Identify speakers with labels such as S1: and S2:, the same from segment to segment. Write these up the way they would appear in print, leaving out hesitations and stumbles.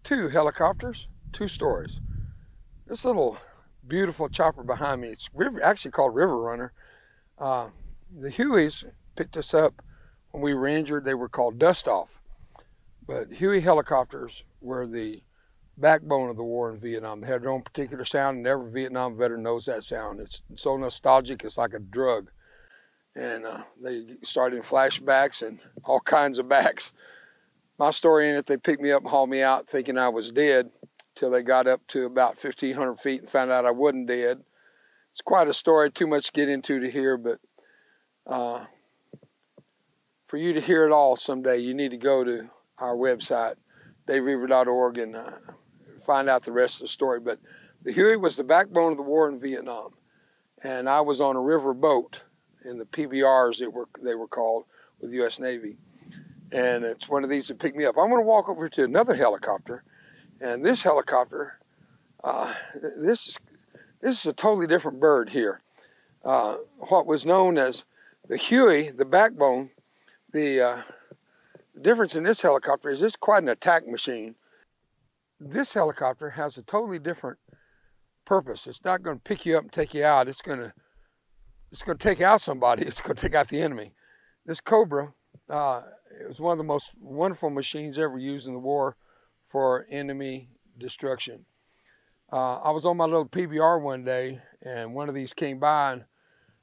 S1: two helicopters, two stories. This little beautiful chopper behind me, it's actually called River Runner. The Hueys picked us up when we were injured. They were called Dust Off. But Huey helicopters were the backbone of the war in Vietnam. They had their own particular sound, and every Vietnam veteran knows that sound. It's so nostalgic, it's like a drug. And they started in flashbacks and all kinds of backs. My story in it, they picked me up and hauled me out thinking I was dead till they got up to about 1,500 feet and found out I wasn't dead. It's quite a story, too much to get into to hear, but for you to hear it all someday, you need to go to our website, daveroever.org, and find out the rest of the story. But the Huey was the backbone of the war in Vietnam, and I was on a river boat in the PBRs they were called with the U.S. Navy. And it's one of these that picked me up. I'm going to walk over to another helicopter, and this helicopter, this is a totally different bird here. What was known as the Huey, the backbone, the difference in this helicopter is it's quite an attack machine. This helicopter has a totally different purpose. It's not going to pick you up and take you out. It's going to take out somebody. It's going to take out the enemy. This Cobra, it was one of the most wonderful machines ever used in the war for enemy destruction. I was on my little PBR one day, and one of these came by, and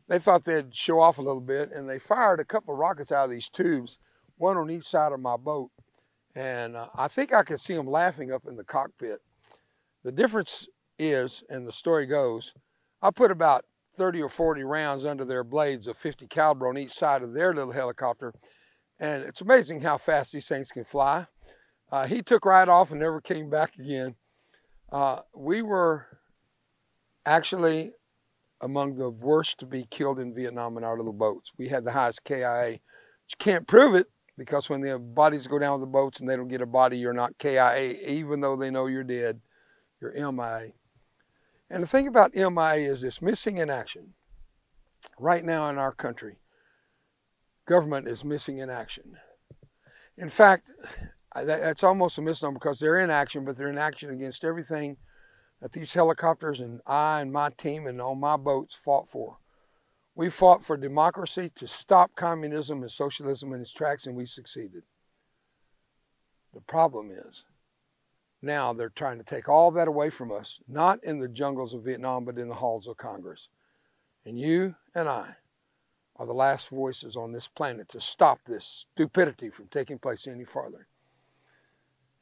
S1: they thought they'd show off a little bit, and they fired a couple of rockets out of these tubes, one on each side of my boat. And I think I could see them laughing up in the cockpit. The difference is, and the story goes, I put about 30 or 40 rounds under their blades of .50 caliber on each side of their little helicopter. And it's amazing how fast these things can fly. He took right off and never came back again. We were actually among the worst to be killed in Vietnam in our little boats. We had the highest KIA. You can't prove it, because when the bodies go down with the boats and they don't get a body, you're not KIA, even though they know you're dead, you're MIA. And the thing about MIA is this: missing in action. Right now in our country, government is missing in action. In fact, that's almost a misnomer, because they're in action, but they're in action against everything that these helicopters and I and my team and on my boats fought for. We fought for democracy, to stop communism and socialism in its tracks, and we succeeded. The problem is, now they're trying to take all that away from us, not in the jungles of Vietnam, but in the halls of Congress. And you and I are the last voices on this planet to stop this stupidity from taking place any farther.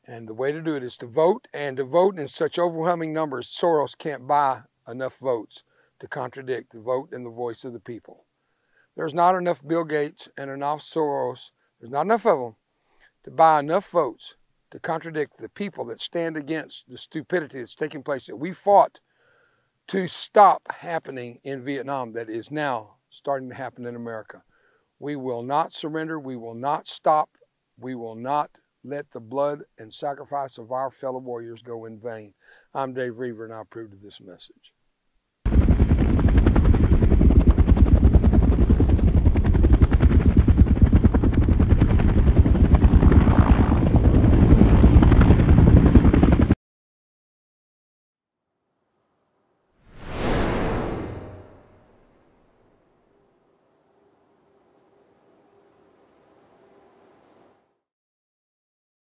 S1: And the way to do it is to vote, and to vote in such overwhelming numbers, Soros can't buy enough votes to contradict the vote and the voice of the people. There's not enough Bill Gates and enough Soros, there's not enough of them to buy enough votes to contradict the people that stand against the stupidity that's taking place, that we fought to stop happening in Vietnam, that is now starting to happen in America. We will not surrender. We will not stop. We will not let the blood and sacrifice of our fellow warriors go in vain. I'm Dave Roever, and I approve of this message.